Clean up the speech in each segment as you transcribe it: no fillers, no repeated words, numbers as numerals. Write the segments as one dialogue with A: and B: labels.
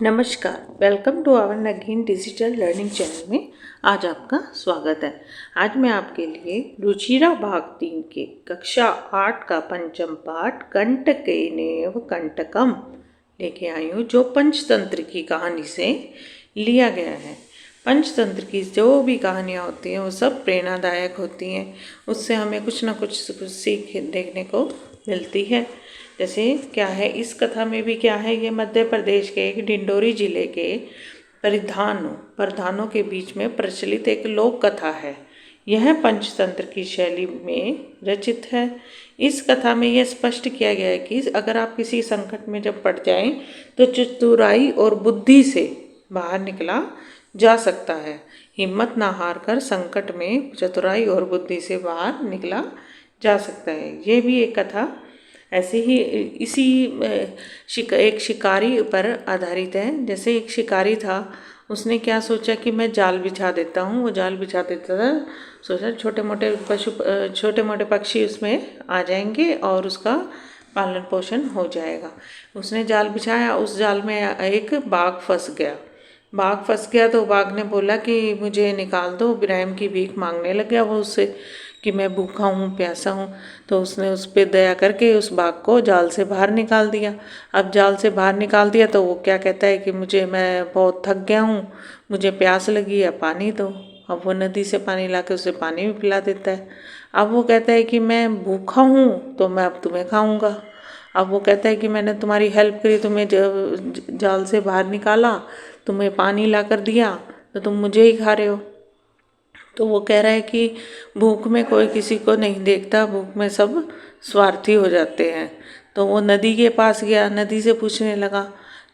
A: नमस्कार, welcome to our Nageen digital learning channel में आज आपका स्वागत है। आज मैं आपके लिए रुचिरा भाग 3 के कक्षा 8 का पंचम पाठ कंटकेनेव कंटकम लेके आई हूँ, जो पंचतंत्र की कहानी से लिया गया है। पंचतंत्र की जो भी कहानियाँ होती हैं वो सब प्रेरणादायक होती हैं, उससे हमें कुछ ना कुछ सीख देखने को मिलती है। जैसे क्या है इस कथा में भी क्या है, ये मध्य प्रदेश के एक डिंडोरी जिले के प्रधानों के बीच में प्रचलित एक लोक कथा है। यह पंचतंत्र की शैली में रचित है। इस कथा में यह स्पष्ट किया गया है कि अगर आप किसी संकट में जब पड़ जाएं तो चतुराई और बुद्धि से बाहर निकला जा सकता है। हिम्मत ना हार कर संकट में चतुराई और बुद्धि से बाहर निकला जा सकता है। ये भी एक कथा ऐसे ही इसी एक शिकारी पर आधारित है। जैसे एक शिकारी था, उसने क्या सोचा कि मैं जाल बिछा देता हूँ। वो जाल बिछा देता था, सोचा छोटे मोटे पक्षी उसमें आ जाएंगे और उसका पालन पोषण हो जाएगा। उसने जाल बिछाया, उस जाल में एक बाघ फंस गया। तो बाघ ने बोला कि मुझे निकाल दो, इब्राहिम की भीख मांगने लग गया वो उससे कि मैं भूखा हूँ, प्यासा हूँ। तो उसने उस पर दया करके उस बाघ को जाल से बाहर निकाल दिया। अब जाल से बाहर निकाल दिया तो वो क्या कहता है कि मैं बहुत थक गया हूँ, मुझे प्यास लगी है, पानी दो। अब वो नदी से पानी ला के उसे पानी भी पिला देता है। अब वो कहता है कि मैं भूखा हूँ तो मैं अब तुम्हें खाऊंगा। अब वो कहता है कि मैंने तुम्हारी हेल्प करी, तुम्हें जाल से बाहर निकाला, तुम्हें पानी ला कर दिया, तो तुम मुझे ही खा रहे हो। तो वो कह रहा है कि भूख में कोई किसी को नहीं देखता, भूख में सब स्वार्थी हो जाते हैं। तो वो नदी के पास गया, नदी से पूछने लगा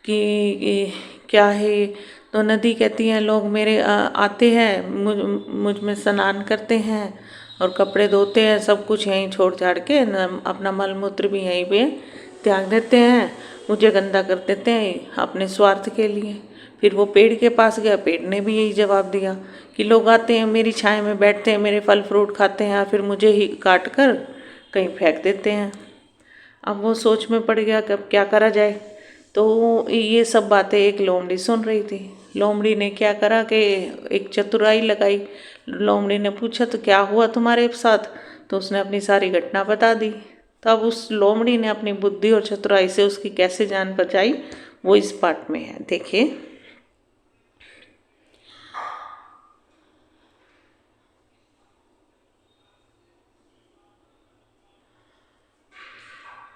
A: कि क्या है ये। तो नदी कहती है लोग मेरे आते हैं, मुझ में स्नान करते हैं और कपड़े धोते हैं, सब कुछ यहीं छोड़ छाड़ के अपना मल मूत्र भी यहीं पे त्याग देते हैं, मुझे गंदा कर देते हैं अपने स्वार्थ के लिए। फिर वो पेड़ के पास गया, पेड़ ने भी यही जवाब दिया कि लोग आते हैं, मेरी छाया में बैठते हैं, मेरे फल फ्रूट खाते हैं, फिर मुझे ही काट कर कहीं फेंक देते हैं। अब वो सोच में पड़ गया कि अब क्या करा जाए। तो ये सब बातें एक लोमड़ी सुन रही थी। लोमड़ी ने क्या करा कि एक चतुराई लगाई। लोमड़ी ने पूछा तो क्या हुआ तुम्हारे साथ। तो उसने अपनी सारी घटना बता दी। तब उस लोमड़ी ने अपनी बुद्धि और चतुराई से उसकी कैसे जान बचाई वो इस पाठ में है, देखिए।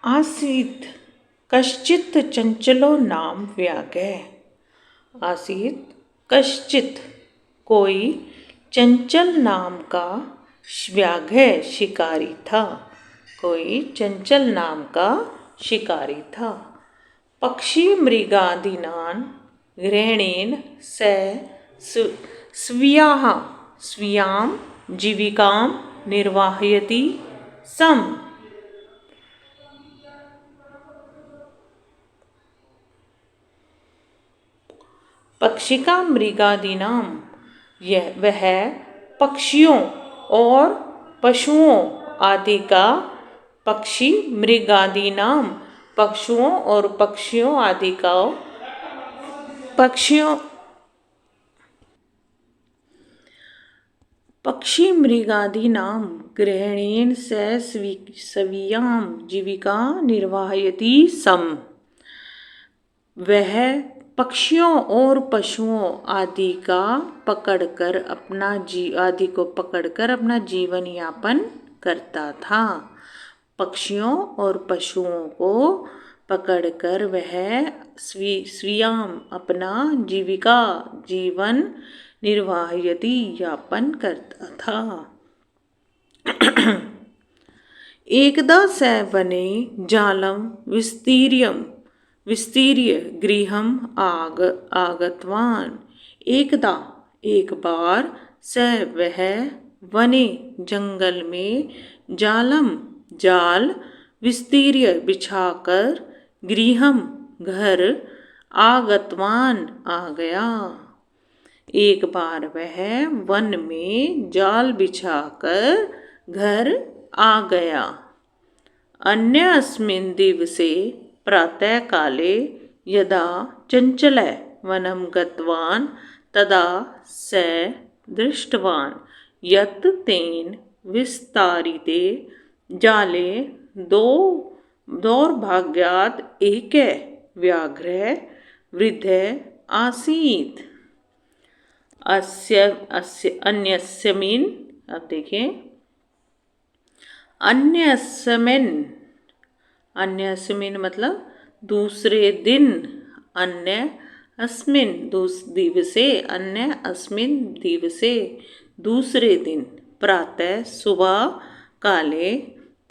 A: आसीत् कश्चित् चंचलो नाम व्याघ्र। आसीत् कश्चित् कोई चंचल नाम का व्याघ्र शिकारी था। कोई चंचल नाम का शिकारी था। पक्षी मृगादीनान ग्रहणेन स स्वीयाः स्वीयां जीविकां निर्वाहयति सम। पक्षिका मृगादीनाम, यह वह पक्षियों और पशुओं आदि का, पक्षी मृगादीनाम पशुओं और पक्षियों आदि का, पक्षी मृगादीनाम ग्रहणेन स स्वीयां जीविका निर्वाहयति सम। वह पक्षियों और पशुओं आदि का पकड़कर अपना जीवन यापन करता था। पक्षियों और पशुओं को पकड़कर वह स्वीयाम अपना जीवन निर्वाहयति यापन करता था। एकदा स वने जालं विस्तीर्य गृहम् आगतवान्। एकदा एक बार स वह वने जंगल में जाल विस्तीर्य बिछाकर गृहम् घर आगतवान आ गया। एक बार वह वन में जाल बिछाकर घर आ गया। अन्यस्मिन् दिवसे प्रातःकाले यदा चञ्चल वनं गतवान् तदा स दृष्टवान् यत् तेन विस्तारिते जाले दौर्भाग्यात् एकः व्याघ्रः वृद्धः आसीत्। अस्य अन्यस्मिन्, अब देखिए, अन्यस्मिन् मतलब दूसरे दिन, अन्य अस्मिन् दिवसे, अन्य अस्मिन् दिवसे दूसरे दिन, प्रातः सुबह काले,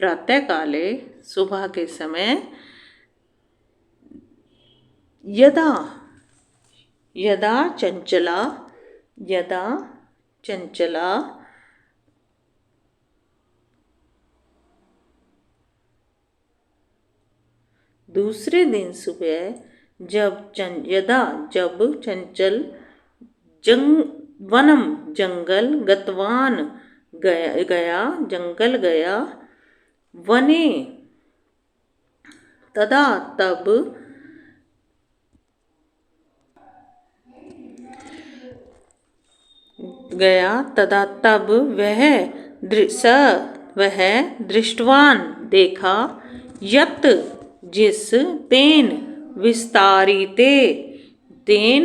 A: प्रातः काले सुबह के समय, यदा चंचला दूसरे दिन सुबह जब चंचल वनम जंगल गतवान जंगल गया, वने तदा तब गया, तदा तब वह दृष्टवान देखा, यत जिस तेन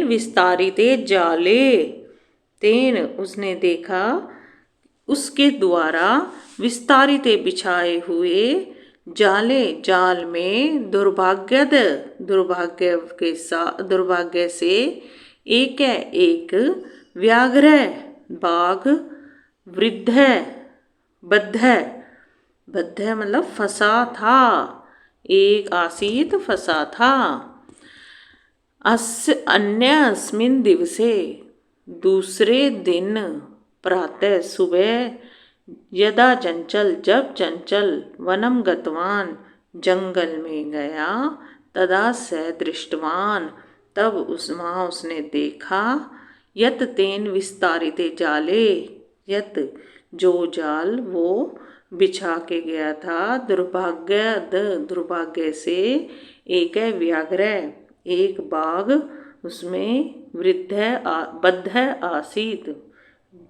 A: विस्तारिते जाले, तेन उसने देखा उसके द्वारा, विस्तारिते बिछाए हुए, जाल में दुर्भाग्य से एक व्याघ्र बाघ बद्ध मतलब फंसा था, एक आसीत फंसा था। अन्यस्मिन् दिवसे दूसरे दिन, प्रातः सुबह, यदा जब चंचल वनम गतवान जंगल में गया, तदा स दृष्टवान तब उसने देखा, यत तेन विस्तारिते जाले, यत जो जाल वो बिछा के गया था, दुर्भाग्य से एक व्याघ्र एक बाघ उसमें बद्ध आसीत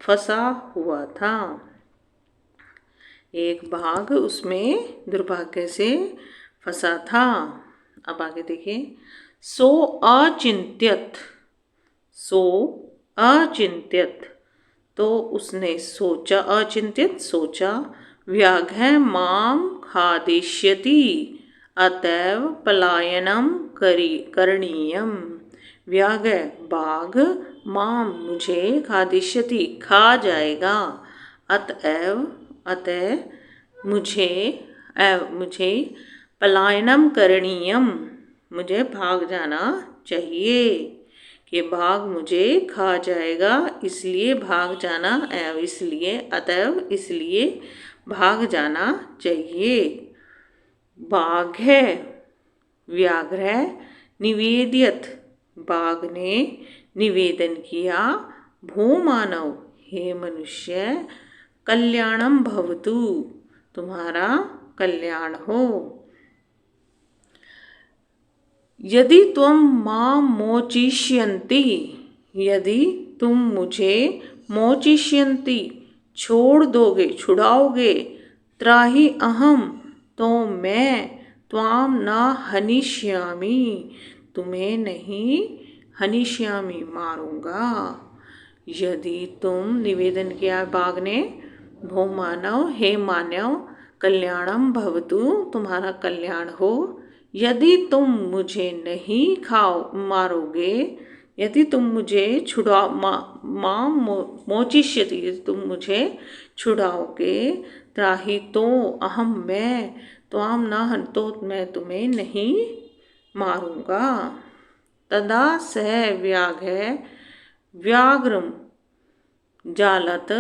A: फंसा हुआ था, एक बाघ उसमें दुर्भाग्य से फंसा था। अब आगे देखिए, सो अचिंत्यत तो उसने सोचा व्याघ्र माम खादिष्यति अतएव पलायनम करणीयम, व्याघ्र बाघ माम मुझे खादिष्यति खा जाएगा, अतः मुझे पलायनम करणीयम मुझे भाग जाना चाहिए, कि बाघ मुझे खा जाएगा इसलिए भाग जाना, इसलिए भाग जाना चाहिए। बाघ व्याघ्र निवेदित, बाघ ने निवेदन किया, भूमानव हे मनुष्य, कल्याणम भवतु तुम्हारा कल्याण हो, यदि तुम मां मोचिष्यन्ति, यदि तुम मुझे मोचिष्यन्ति छुड़ाओगे, त्राहि अहम तो मैं, त्वाम न हनिष्यामि तुम्हें नहीं हनिष्यामि मारूंगा। यदि तुम, निवेदन किया बाघ ने, भूमानव हे मानव, कल्याणम भवतु तुम्हारा कल्याण हो, यदि तुम मुझे नहीं मारोगे, यदि तुम मुझे मोचिष्यति, यदि तुम मुझे छुड़ाओगे, त्राहि तो अहम मैं, त्वाम न तो मैं तुम्हें नहीं मारूंगा। तदा सह व्याघ्रम जालत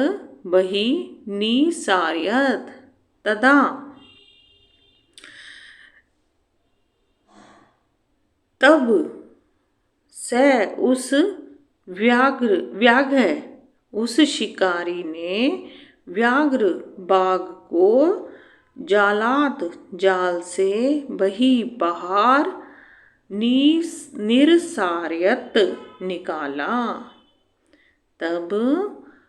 A: बहि निसार्यत, तदा तब स उस व्याघ्र उस शिकारी ने व्याघ्र बाघ को जाल से बाहर निरसार्यत निकाला। तब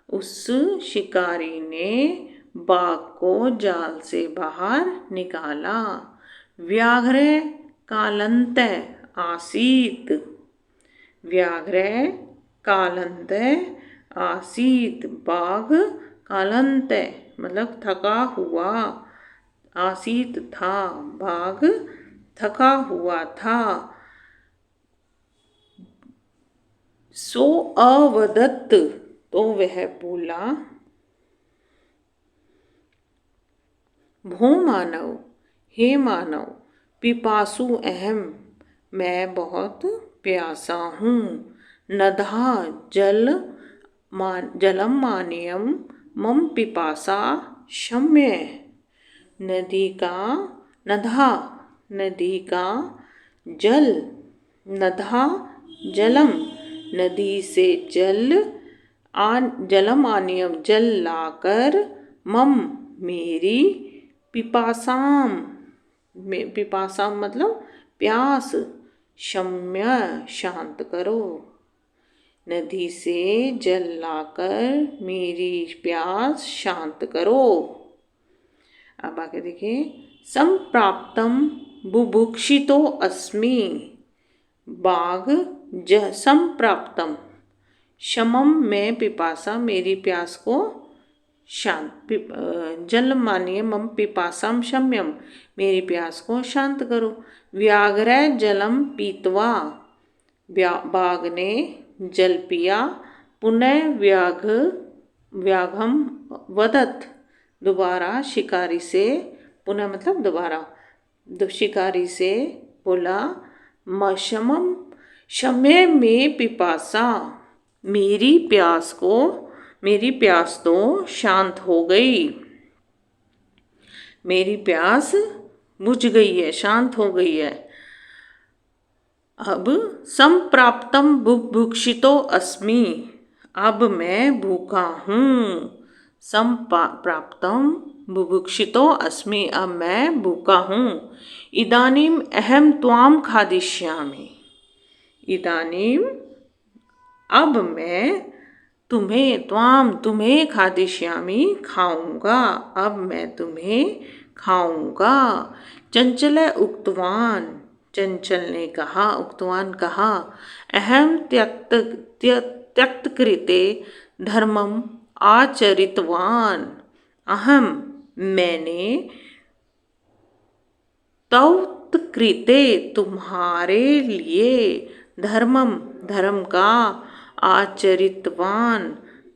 A: उस शिकारी ने बाघ को जाल से बाहर निकाला। व्याघ्र कालन्ते आसीत। व्याघ्र कालन्ते आसीत, बाघ कालन्ते मतलब थका हुआ, आसीत था, बाघ थका हुआ था। सो अवदत्त तो वह बोला, भो मानव, हे मानव, पिपासु अहम, मैं बहुत प्यासा हूँ। नदहा जलम मानियम मम पिपासा शम्य। नदी का नदहा नदी का जल, नदहा जलम नदी से जलम आनियम जल लाकर, मम मेरी, पिपासाम पिपासाम मतलब प्यास, शम्य शांत करो। नदी से जल लाकर मेरी प्यास शांत करो। अब आगे देखिए, संप्राप्तम बुभुक्षितो अस्मि। बाघ संप्राप्तम, शमम मैं पिपासा मेरी प्यास को शांत, जल मानिए मम पिपासाम शम्यम मेरी प्यास को शांत करो। व्याघ्र जलम पीतवा, बाघ ने जल पिया। पुनः व्याघ्रम वदत, दोबारा शिकारी से, पुनः मतलब दोबारा, शिकारी से बोला, मशमम शम्य में पिपासा, मेरी प्यास तो शांत हो गई, मेरी प्यास बुझ गई है, शांत हो गई है। अब संप्राप्तम बुभुक्षितो अस्मि, अब मैं भूखा हूँ। संप्राप्तम बुभुक्षितो अस्मि, अब मैं भूखा हूँ। इदानीम अहम त्वाम खादिष्यामि, इदानीम अब मैं तुम्हें खादिष्यामि खाऊंगा, अब मैं तुम्हें खाऊंगा। चंचल उक्तवान, चंचल ने कहा, उक्तवान कहा, अहम त्यक्त कृते धर्मम आचरितवान। अहम मैंने, तव कृते तुम्हारे लिए, धर्मम धर्म का, आचरितवान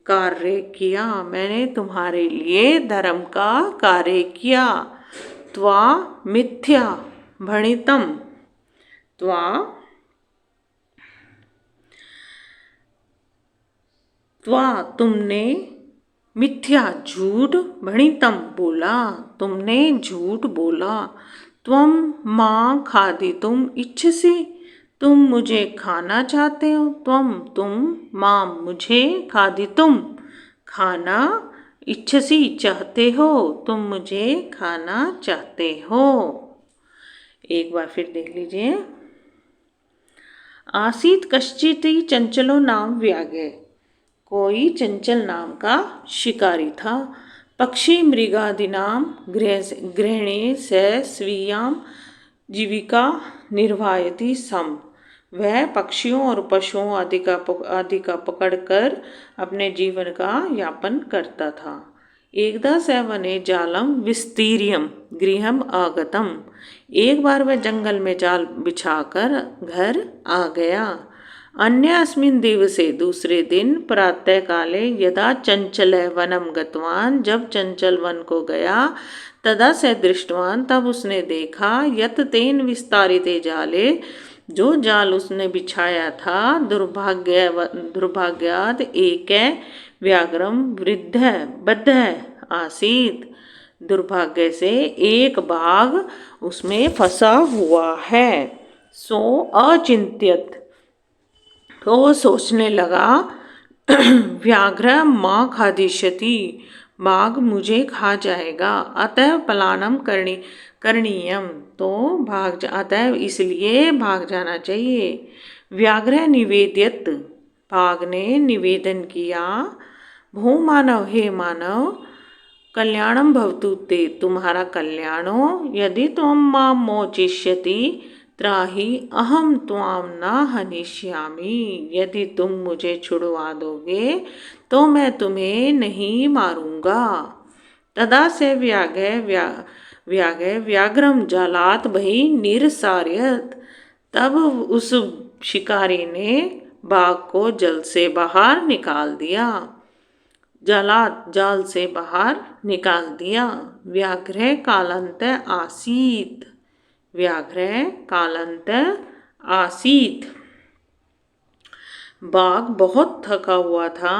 A: कार्य किया, मैंने तुम्हारे लिए धर्म का कार्य किया। त्वा मिथ्या भणितम, त्वा तुमने, मिथ्या झूठ, भणितम बोला, तुमने झूठ बोला। त्वम मां खादितुम इच्छसि, तुम मुझे खाना चाहते हो। तुम मां मुझे, खादितुम खाना, इच्छसि चाहते हो, तुम मुझे खाना चाहते हो। एक बार फिर देख लीजिए। आसीत कश्चित चंचलो नाम व्याघ्र, कोई चंचल नाम का शिकारी था। पक्षी मृगादीनाम गृहणे से स्वीयाम जीविका निर्वाहयति सम, वह पक्षियों और पशुओं आदि का पकड़कर अपने जीवन का यापन करता था। एकदा स वने जालम विस्तीर्यम गृहम आगतम, एक बार वह जंगल में जाल बिछाकर घर आ गया। अन्यस्मिन् दिवसे, दूसरे दिन, प्रातः काले, यदा चंचल वनम गतवान, जब चंचल वन को गया, तदा स दृष्टवान, तब उसने देखा, यत तेन विस्तारिते जाले, जो जाल उसने बिछाया था, दुर्भाग्याद एक व्याघ्रम बद्ध आसीत, दुर्भाग्य से एक बाघ उसमें फंसा हुआ है। सो अचिंत्यत, तो वो सोचने लगा, व्याघ्र मां खादिष्यति, बाघ मुझे खा जाएगा, अतः पलायनम करणीयम, तो अतः इसलिए भाग जाना चाहिए। व्याघ्र निवेदयत, बाघ ने निवेदन किया, भो मानव, हे मानव, कल्याणम भवतु ते, तुम्हारा कल्याण हो, यदि त्वं मां मोचिष्यति त्राहि अहम त्वाम न हनिष्यामि, यदि तुम मुझे छुड़वा दोगे तो मैं तुम्हें नहीं मारूंगा। तदा से व्याघ्रम जालात बहि निरसार्यत, तब उस शिकारी ने बाघ को जल से बाहर निकाल दिया, जाल से बाहर निकाल दिया। व्याघ्र कालांत आसीत, व्याघ्र कालांत आसीत, बाघ बहुत थका हुआ था।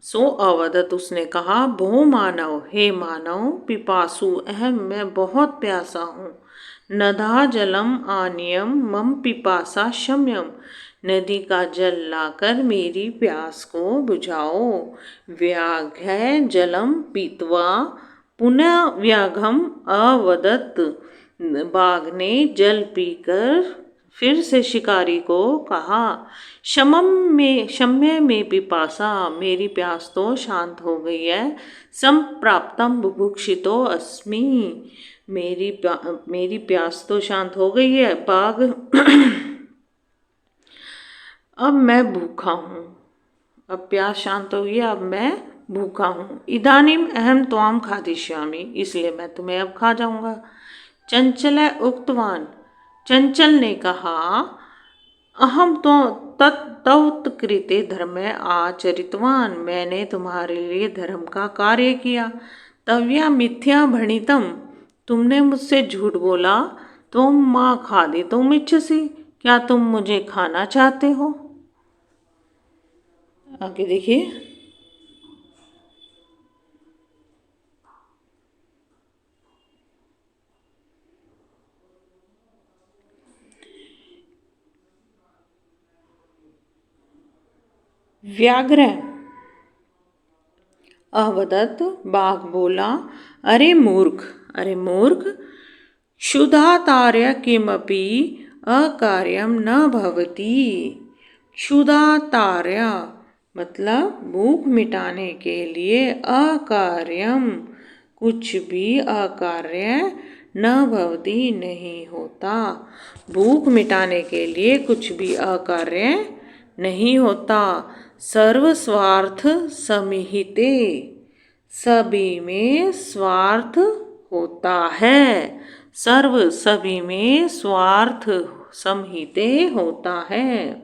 A: सो अवदत, उसने कहा, भो मानव, हे मानव, पिपासु अहम, मैं बहुत प्यासा हूँ, नदा जलम आनियम मम पिपासा शम्यम, नदी का जल लाकर मेरी प्यास को बुझाओ। व्याघ्र जलम पीत्वा पुनः व्याघ्रम अवदत, बाघ ने जल पीकर फिर से शिकारी को कहा, शम्य में पिपासा, मेरी प्यास तो शांत हो गई है। संप्राप्तम बुभुक्षितो अस्मि, मेरी प्यास तो शांत हो गई है। बाघ अब मैं भूखा हूँ, अब प्यास शांत हो गई, अब मैं भूखा हूँ। इदानीम अहम त्वाम खादिष्यामि, इसलिए मैं तुम्हें अब खा जाऊंगा। चंचल उक्तवान, चंचल ने कहा, अहम तो तव कृते धर्म आचरितवान, मैंने तुम्हारे लिए धर्म का कार्य किया। तव्या मिथ्या भणितम, तुमने मुझसे झूठ बोला। तुम माँ खादी तुम इच्छसी, क्या तुम मुझे खाना चाहते हो? आगे देखिए। व्याघ्र अवदत, बाघ बोला, अरे मूर्ख, अरे मूर्ख, क्षुधातार्य किमपि अकार्यम न भवति। क्षुधातार्य मतलब भूख मिटाने के लिए, अकार्यम कुछ भी अकार्य, न भवति नहीं होता। भूख मिटाने के लिए कुछ भी अकार्य नहीं होता। सर्वस्वार्थ समिहिते, सभी में स्वार्थ होता है। सर्व सभी में स्वार्थ समहिते होता है।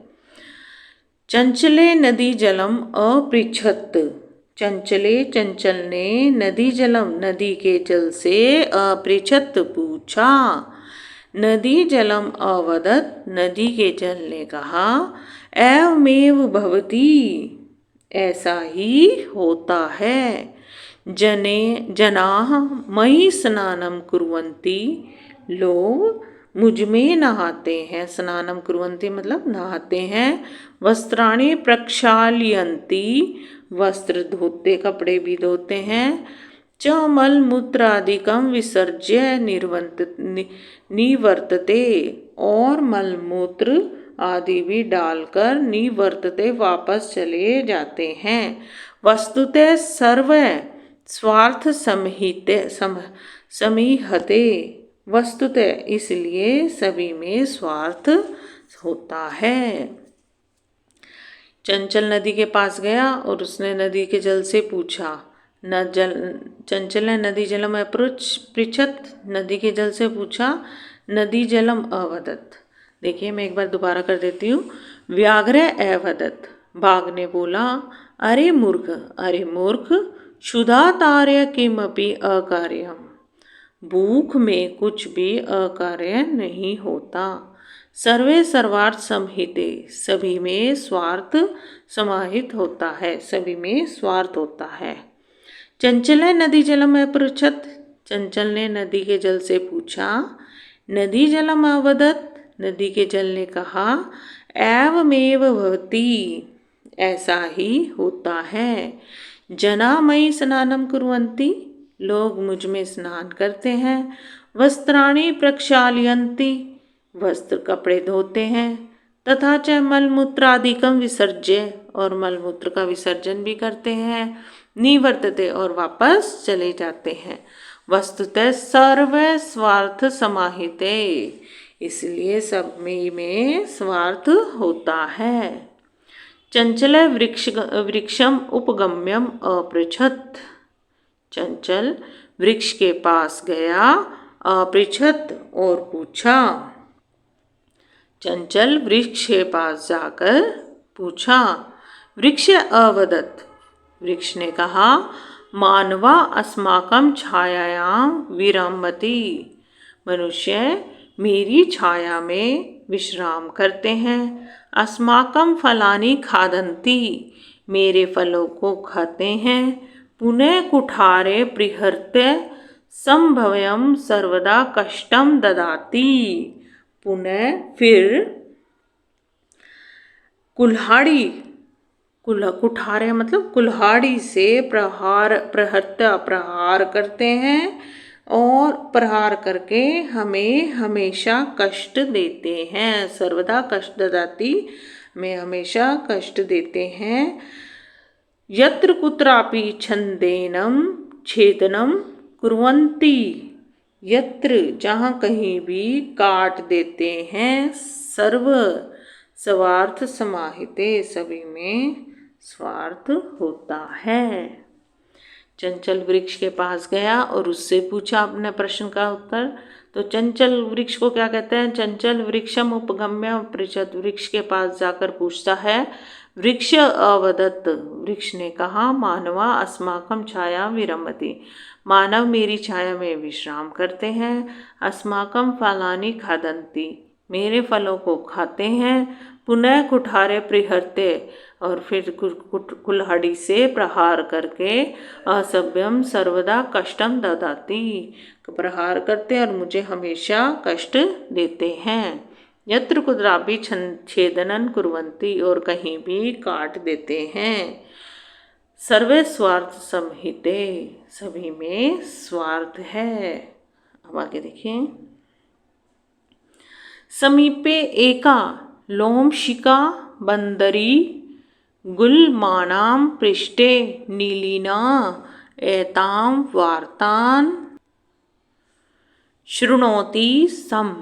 A: चंचले नदी जलम अपृच्छत, चंचले चंचल ने नदी जलम नदी के जल से अपृच्छत पूछा। नदी जलम अवदत, नदी के जल ने कहा, एवमेव भवति, ऐसा ही होता है। जनाः मयि स्नानं कुर्वन्ति, लोग मुझ में नहाते हैं। स्नानम कुर्वन्ति मतलब नहाते हैं। वस्त्राणि प्रक्षाल्यन्ति, वस्त्र धोते, कपड़े भी धोते हैं। च मलमूत्रादिकम विसर्ज्य निवर्तते, और मलमूत्र आदि भी डालकर निवर्तते वापस चले जाते हैं। वस्तुतः सर्व स्वार्थ समीहते, वस्तुतः इसलिए सभी में स्वार्थ होता है। चंचल नदी के पास गया और उसने नदी के जल से पूछा। चंचल ने नदी जलम अपृच्छत, नदी के जल से पूछा। नदी जलम अवदत, देखिए मैं एक बार दोबारा कर देती हूँ। व्याघ्र अवदत, बाघ ने बोला, अरे मूर्ख, अरे मूर्ख, क्षुधातार्य किमपि अकार्यम, भूख में कुछ भी अकार्य नहीं होता। सर्वे सर्वार्थ समहिते, सभी में स्वार्थ समाहित होता है, सभी में स्वार्थ होता है। चंचल नदी जलम अपृच्छत, चंचल ने नदी के जल से पूछा। नदी जलम अवदत, नदी के जल ने कहा, एवमेव भवति, ऐसा ही होता है। जना मयि स्नानं कुर्वन्ति, लोग मुझ में स्नान करते हैं। वस्त्राणि प्रक्षालयन्ति, वस्त्र कपड़े धोते हैं। तथा च मलमूत्रादिकं विसर्ज्य, और मलमूत्र का विसर्जन भी करते हैं। निवर्तते, और वापस चले जाते हैं। वस्तुतः सर्व स्वार्थ समाहिते, इसलिए सब में स्वार्थ होता है। चंचल वृक्षम उपगम्यम अपृच्छत, चंचल वृक्ष के पास गया, अपृच्छत, और पूछा। चंचल वृक्ष के पास जाकर पूछा। वृक्ष अवदत्, वृक्ष ने कहा, मानवा अस्माकं छायायां विरमति, मनुष्य मेरी छाया में विश्राम करते हैं। अस्माकं फलानि खादन्ति, मेरे फलों को खाते हैं। पुनः कुठारे प्रिहर्त्य संभव्यम सर्वदा कष्टम ददाति, पुनः फिर कुल्हाड़ी, कुठारे मतलब कुल्हाड़ी से प्रहार करते हैं, और प्रहार करके हमें हमेशा कष्ट देते हैं। सर्वदा कष्ट ददाति, में हमेशा कष्ट देते हैं। यत्र कुत्रापि छंदेनम छेदनम कुर्वन्ति, यत्र जहाँ कहीं भी काट देते हैं। सर्व स्वार्थ समाहिते, सभी में स्वार्थ होता है। चंचल वृक्ष के पास गया और उससे पूछा अपने प्रश्न का उत्तर। तो चंचल वृक्ष को क्या कहते हैं? चंचल वृक्षम उपगम्य पृच्छत, वृक्ष के पास जाकर पूछता है। वृक्ष अवदत्, वृक्ष ने कहा, मानवा अस्माकं छाया विरमति, मानव मेरी छाया में विश्राम करते हैं। अस्माकं फलानि खादन्ति, मेरे फलों को खाते हैं। पुनः कुठारे प्रिहर्ते, और फिर कुल्हाड़ी से प्रहार करके असभ्यम सर्वदा कष्टम ददाति, प्रहार करते हैं और मुझे हमेशा कष्ट देते हैं। यत्र कुत्रापि छेदनन कुर्वन्ति, और कहीं भी काट देते हैं। सर्वे स्वार्थ संहिते, सभी में स्वार्थ है। अब आगे देखिए। समीपे एका लोमशिका बंदरी गुल्मानां पृष्ठे नीलिना एतां वार्तां शृणोति सम,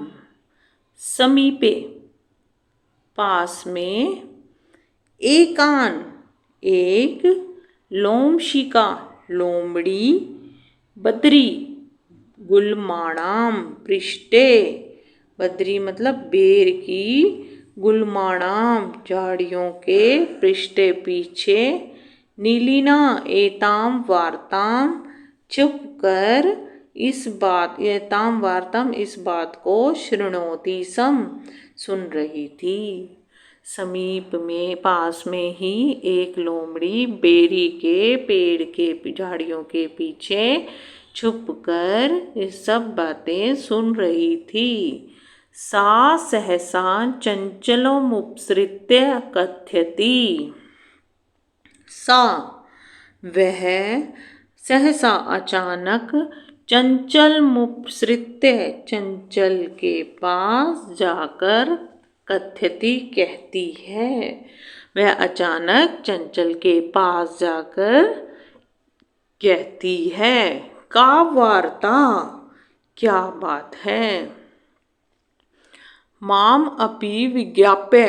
A: समीपे पास में, एकान एक, लोमशिका लोमड़ी, बद्री गुल्माणाम पृष्ठे, बद्री मतलब बेर की, गुल्माणाम झाड़ियों के, पृष्ठे पीछे, नीलिना एताम वार्ताम चुप कर इस बात, एताम वार्ताम इस बात को, शृणोति सम सुन रही थी। समीप में पास में ही एक लोमड़ी बेरी के पेड़ के झाड़ियों के पीछे छुप कर ये सब बातें सुन रही थी। सा सहसा चंचलोमुपसृत्य कथयति, सा वह, सहसा अचानक, चंचल मुपसृत्य चंचल के पास जाकर, कथयति कहती है, वह अचानक चंचल के पास जाकर कहती है। का वार्ता, क्या बात है? माम अपि विज्ञाप्य,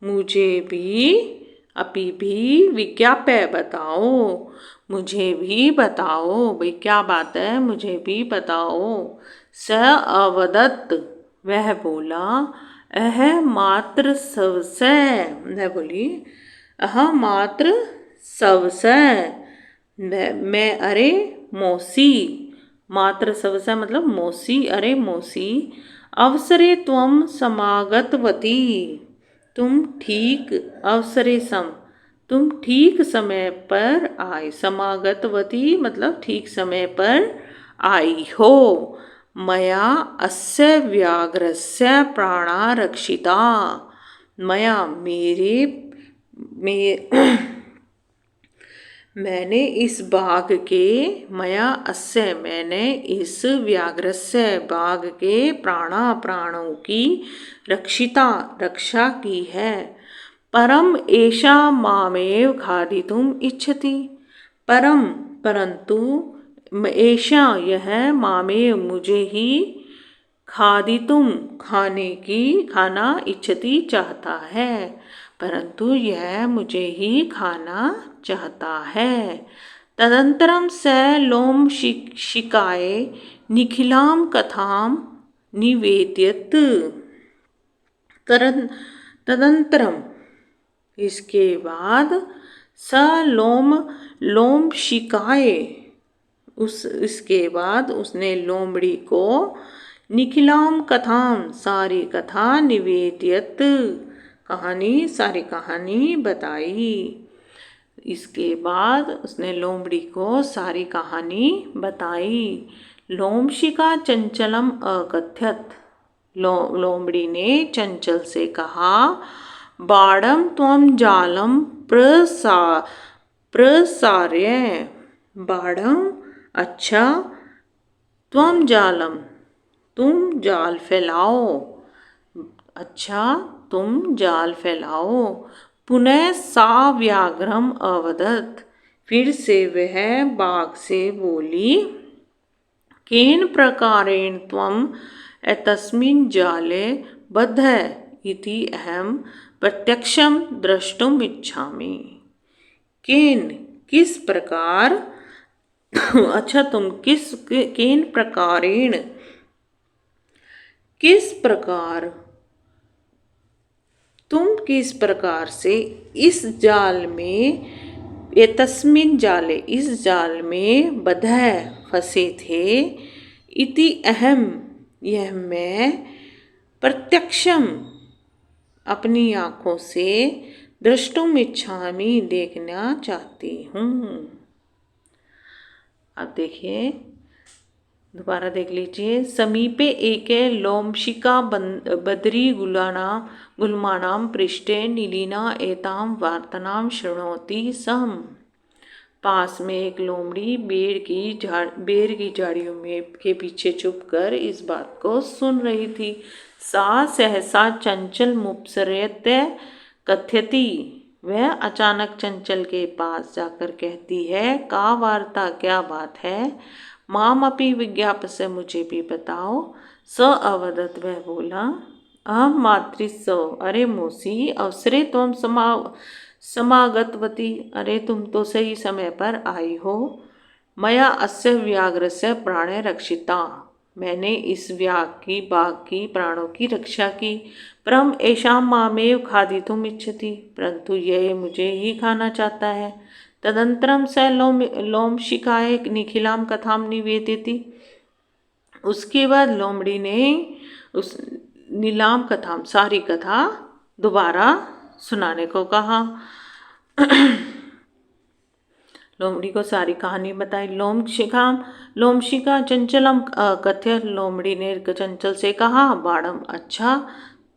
A: मुझे भी, अपि भी, विज्ञाप्य बताओ, मुझे भी बताओ, भाई क्या बात है, मुझे भी बताओ। स अवदत्, वह बोला, अह मात्र सवसे, वह बोली, अह मात्र सवसे, मैं अरे मौसी, मात्र सवसे मतलब मौसी, अरे मौसी, अवसरे त्वं समागतवती, तुम ठीक, अवसरे सम, तुम ठीक समय पर आए, समागतवती मतलब ठीक समय पर आई हो। मया अस्य व्याघ्रस्य प्राणा रक्षिता, मया मेरे मैंने इस बाघ के मया अस्य मैंने इस व्याघ्रस्य बाघ के प्राणों की रक्षा की है। परम एषा मामेव खादितुम इच्छति। परम परंतु एषा यह मामेव मुझे ही खादितुम खाना इच्छति चाहता है। परंतु यह मुझे ही खाना चाहता है। तदंतरम स लोम शिकाय निखिलाम कथाम निवेदयत। तदंतरम इसके बाद स लोम शिकाय इसके बाद उसने लोमड़ी को निखिलाम कथाम सारी कथा निवेदियत सारी कहानी बताई। इसके बाद उसने लोमड़ी को सारी कहानी बताई। लोमशिका चंचलम अकथ्यत। लोमड़ी ने चंचल से कहा, बाड़म त्वम जालम प्रसार्य। बाड़म अच्छा, त्वम जालम तुम जाल फैलाओ। अच्छा, तुम जाल फैलाओ। पुनः सा व्याघ्रम अवदत्। फिर से वह बाघ से बोली, केन प्रकारेण त्वम एतस्मिन् जाले बद्धः इति अहम प्रत्यक्षम द्रष्टुम इच्छामि। केन किस प्रकार अच्छा तुम केन प्रकारेण किस प्रकार तुम किस प्रकार से इस जाल में ये तस्मिन जाले इस जाल में बंधे फंसे थे। इति अहम यह मैं प्रत्यक्षम अपनी आँखों से दृष्टुम इच्छामि देखना चाहती हूँ। अब देखिए, दोबारा देख लीजिए। समीपे एके लोमशिका बद्री गुल्मानां पृष्ठे नीलिना एतां वार्तानां शृणोति सम। पास में एक लोमड़ी बेर की झाड़ियों में के पीछे छुपकर इस बात को सुन रही थी। सा सहसा चंचल मुप्सरते कथ्यति। वह अचानक चंचल के पास जाकर कहती है, का वार्ता क्या बात है? माम अपि विज्ञापस्य मुझे भी बताओ। स अवदत वह बोला, अहम मातृसो अरे मौसी अवसरे तुम समागतवती। अरे तुम तो सही समय पर आई हो। मया अस्य व्याघ्रस्य प्राणे रक्षिता। मैंने इस बाघ की प्राणों की रक्षा की। परम ऐषां मामेव खादितुम इच्छति। परंतु यह मुझे ही खाना चाहता है। तदंतरम स लोमशिकाय निखिलाम कथाम निवेदिति। उसके बाद लोमड़ी ने उस नीलाम कथाम सारी कथा दोबारा सुनाने को कहा। लोमड़ी को सारी कहानी बताई। लोमशिका चंचलम कथ्य। लोमड़ी ने चंचल से कहा, बाड़म अच्छा,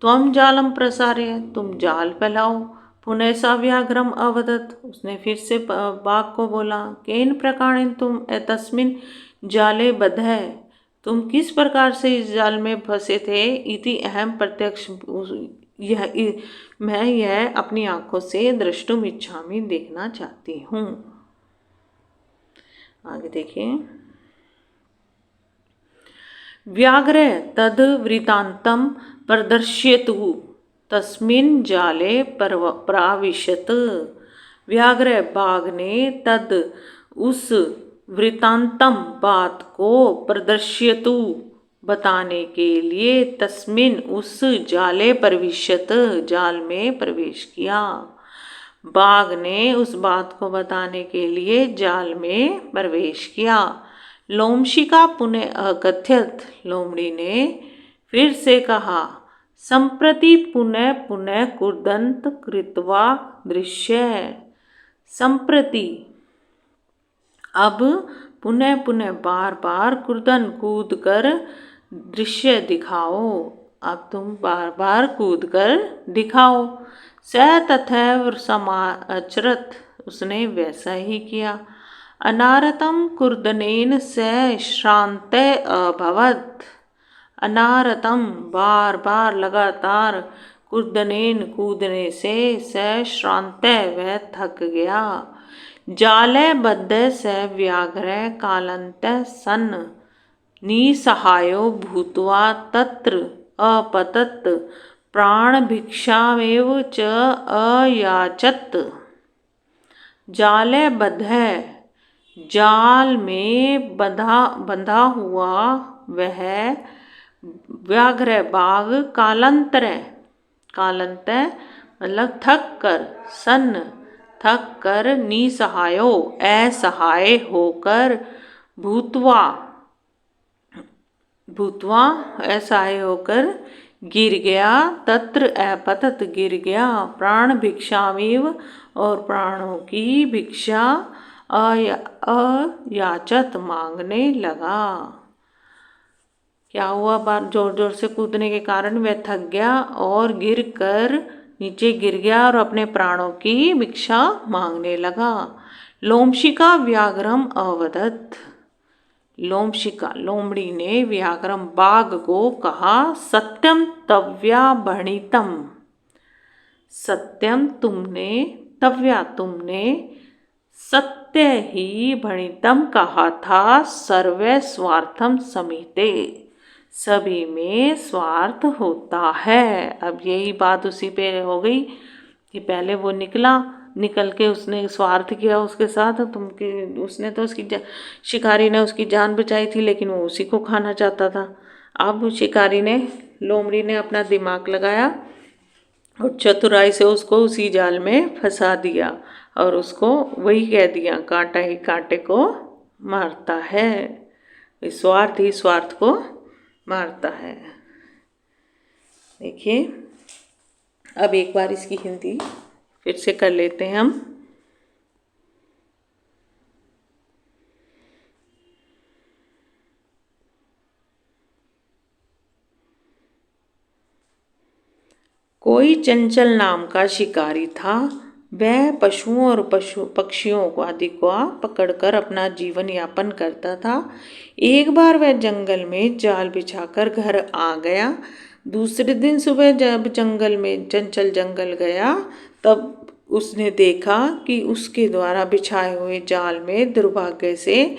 A: त्वम जालम प्रसार्य तुम जाल फैलाओ। पुनः सा व्याघ्रम अवदत। उसने फिर से बाघ को बोला, केन प्रकारेण तुम तस्मिन जाले बद्धः। तुम किस प्रकार से इस जाल में फंसे थे? इति अहम प्रत्यक्ष मैं यह अपनी आंखों से दृष्टुम इच्छामि देखना चाहती हूँ। आगे देखिए। व्याघ्र तद वृतांतम प्रदर्शयतु तस्मिन् जाले प्राविशत। व्याघ्र बाघ ने तद उस वृतांतम बात को प्रदर्शयतु बताने के लिए तस्मिन उस जाले प्रविशत जाल में प्रवेश किया। बाघ ने उस बात को बताने के लिए जाल में प्रवेश किया। लोमशिका पुनः अकथ्यत। लोमड़ी ने फिर से कहा, संप्रति पुनः पुनः कुर्दंत कृत्वा दृश्य। संप्रति अब पुनः पुनः बार बार कुर्दन कूद कर दृश्य दिखाओ। अब तुम बार बार कूद कर दिखाओ। स तथैव समाचरत। उसने वैसा ही किया। अनारतं कुर्दनेन स श्रान्ते अभवत्। अनारतं बार बार लगातार कुर्दनेन कूदने से स श्रान्ते वह थक गया। जाले बद्ध स व्याघ्र कालन्त सन् निसहायो भूत्वा तत्र अपतत् प्राणभिक्षामेव च अयाचत। जाले बद्ध, जाल में बंधा हुआ वह व्याघ्र बाघ कालंत मतलब थक कर, सन्न थक कर, निसहायो असहाय होकर, भूतवा असहाय होकर गिर गया। तत्र अपतत गिर गया। प्राण भिक्षामेव और प्राणों की भिक्षा अयाचत मांगने लगा। क्या हुआ? बार जोर जोर से कूदने के कारण वह थक गया और गिर कर नीचे गिर गया और अपने प्राणों की भिक्षा मांगने लगा। लोमशिका व्याघ्रम अवदत्। लोमशिका लोमड़ी ने व्याघ्रम बाघ को कहा, सत्यम तव्या भणितम। सत्यम तुमने सत्य ही भणितम कहा था। सर्वे स्वार्थम समीते। सभी में स्वार्थ होता है। अब यही बात उसी पे हो गई कि पहले वो निकल के उसने स्वार्थ किया उसके साथ। उसने तो शिकारी ने उसकी जान बचाई थी, लेकिन वो उसी को खाना चाहता था। अब लोमड़ी ने अपना दिमाग लगाया और चतुराई से उसको उसी जाल में फंसा दिया और उसको वही कह दिया, कांटा ही कांटे को मारता है। स्वार्थ ही स्वार्थ को मारता है। देखिए, अब एक बार इसकी हिंदी फिर से कर लेते हैं हम। कोई चंचल नाम का शिकारी था। वह पशुओं और पक्षियों को आदि को पकड़कर अपना जीवन यापन करता था। एक बार वह जंगल में जाल बिछाकर घर आ गया। दूसरे दिन सुबह जब चंचल जंगल गया, तब उसने देखा कि उसके द्वारा बिछाए हुए जाल में दुर्भाग्य से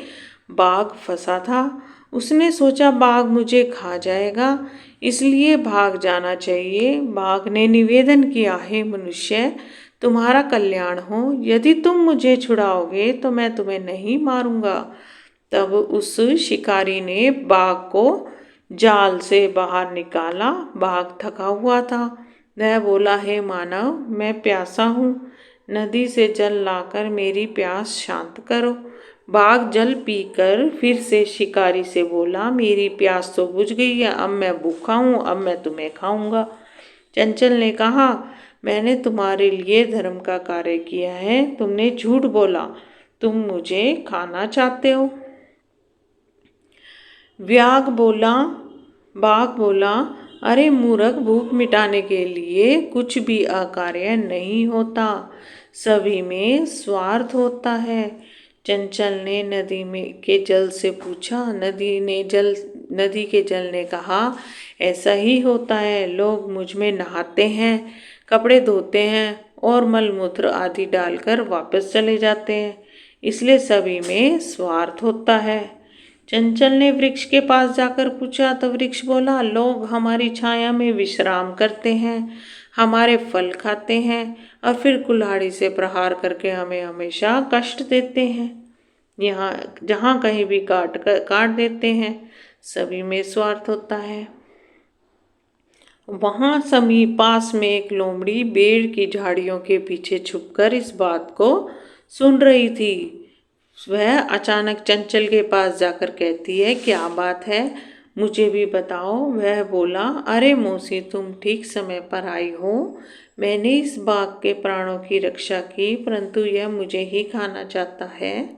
A: बाघ फंसा था। उसने सोचा, बाघ मुझे खा जाएगा, इसलिए भाग जाना चाहिए। बाघ ने निवेदन किया, हे मनुष्य, तुम्हारा कल्याण हो, यदि तुम मुझे छुड़ाओगे तो मैं तुम्हें नहीं मारूंगा। तब उस शिकारी ने बाघ को जाल से बाहर निकाला। बाघ थका हुआ था। वह बोला, हे मानव, मैं प्यासा हूँ, नदी से जल लाकर मेरी प्यास शांत करो। बाघ जल पीकर फिर से शिकारी से बोला, मेरी प्यास तो बुझ गई है, अब मैं भूखा हूँ, अब मैं तुम्हें खाऊंगा। चंचल ने कहा, मैंने तुम्हारे लिए धर्म का कार्य किया है, तुमने झूठ बोला, तुम मुझे खाना चाहते हो। बाघ बोला, अरे मूर्ख, भूख मिटाने के लिए कुछ भी अकार्य नहीं होता, सभी में स्वार्थ होता है। चंचल ने के जल से पूछा। नदी के जल ने कहा, ऐसा ही होता है, लोग मुझ में नहाते हैं, कपड़े धोते हैं और मलमूत्र आदि डालकर वापस चले जाते हैं, इसलिए सभी में स्वार्थ होता है। चंचल ने वृक्ष के पास जाकर पूछा तो वृक्ष बोला, लोग हमारी छाया में विश्राम करते हैं, हमारे फल खाते हैं और फिर कुल्हाड़ी से प्रहार करके हमें हमेशा कष्ट देते हैं। जहाँ कहीं भी काट देते हैं, सभी में स्वार्थ होता है। वहाँ पास में एक लोमड़ी बेर की झाड़ियों के पीछे छुपकर इस बात को सुन रही थी। वह अचानक चंचल के पास जाकर कहती है, क्या बात है, मुझे भी बताओ। वह बोला, अरे मौसी, तुम ठीक समय पर आई हो। मैंने इस बाघ के प्राणों की रक्षा की, परंतु यह मुझे ही खाना चाहता है।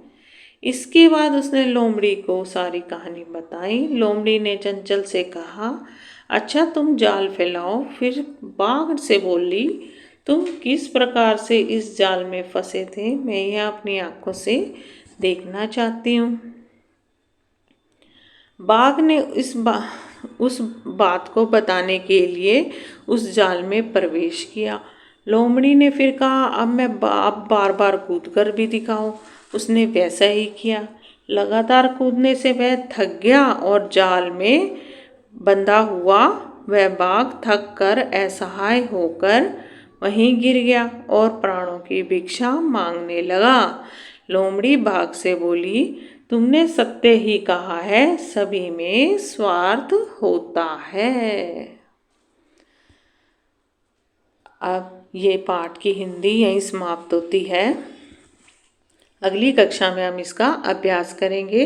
A: इसके बाद उसने लोमड़ी को सारी कहानी बताई। लोमड़ी ने चंचल से कहा, अच्छा तुम जाल फैलाओ। फिर बाघ से बोली, तुम किस प्रकार से इस जाल में फंसे थे, मैं यह अपनी आंखों से देखना चाहती हूँ। बाघ ने उस बात को बताने के लिए उस जाल में प्रवेश किया। लोमड़ी ने फिर कहा, अब मैं अब बार बार कूद कर भी दिखाऊं। उसने वैसा ही किया। लगातार कूदने से वह थक गया और जाल में बंधा हुआ वह बाघ थक कर असहाय होकर वहीं गिर गया और प्राणों की भिक्षा मांगने लगा। लोमड़ी बाघ से बोली, तुमने सत्य ही कहा है, सभी में स्वार्थ होता है। अब ये पाठ की हिंदी यहीं समाप्त होती है। अगली कक्षा में हम इसका अभ्यास करेंगे।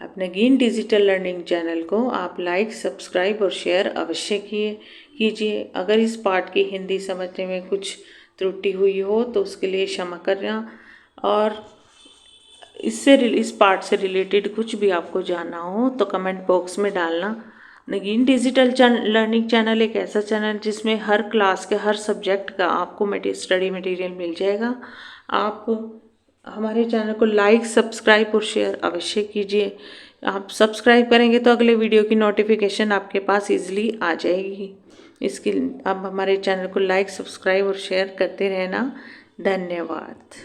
A: अपने नगीन डिजिटल लर्निंग चैनल को आप लाइक, सब्सक्राइब और शेयर अवश्य कीजिए। अगर इस पाठ की हिंदी समझने में कुछ त्रुटि हुई हो तो उसके लिए क्षमा करना, और इस पार्ट से रिलेटेड कुछ भी आपको जानना हो तो कमेंट बॉक्स में डालना। नगीन डिजिटल लर्निंग चैनल एक ऐसा चैनल जिसमें हर क्लास के हर सब्जेक्ट का आपको स्टडी मटेरियल मिल जाएगा। आप हमारे चैनल को लाइक, सब्सक्राइब और शेयर अवश्य कीजिए। आप सब्सक्राइब करेंगे तो अगले वीडियो की नोटिफिकेशन आपके पास इजीली आ जाएगी। इसकी आप हमारे चैनल को लाइक, सब्सक्राइब और शेयर करते रहना। धन्यवाद।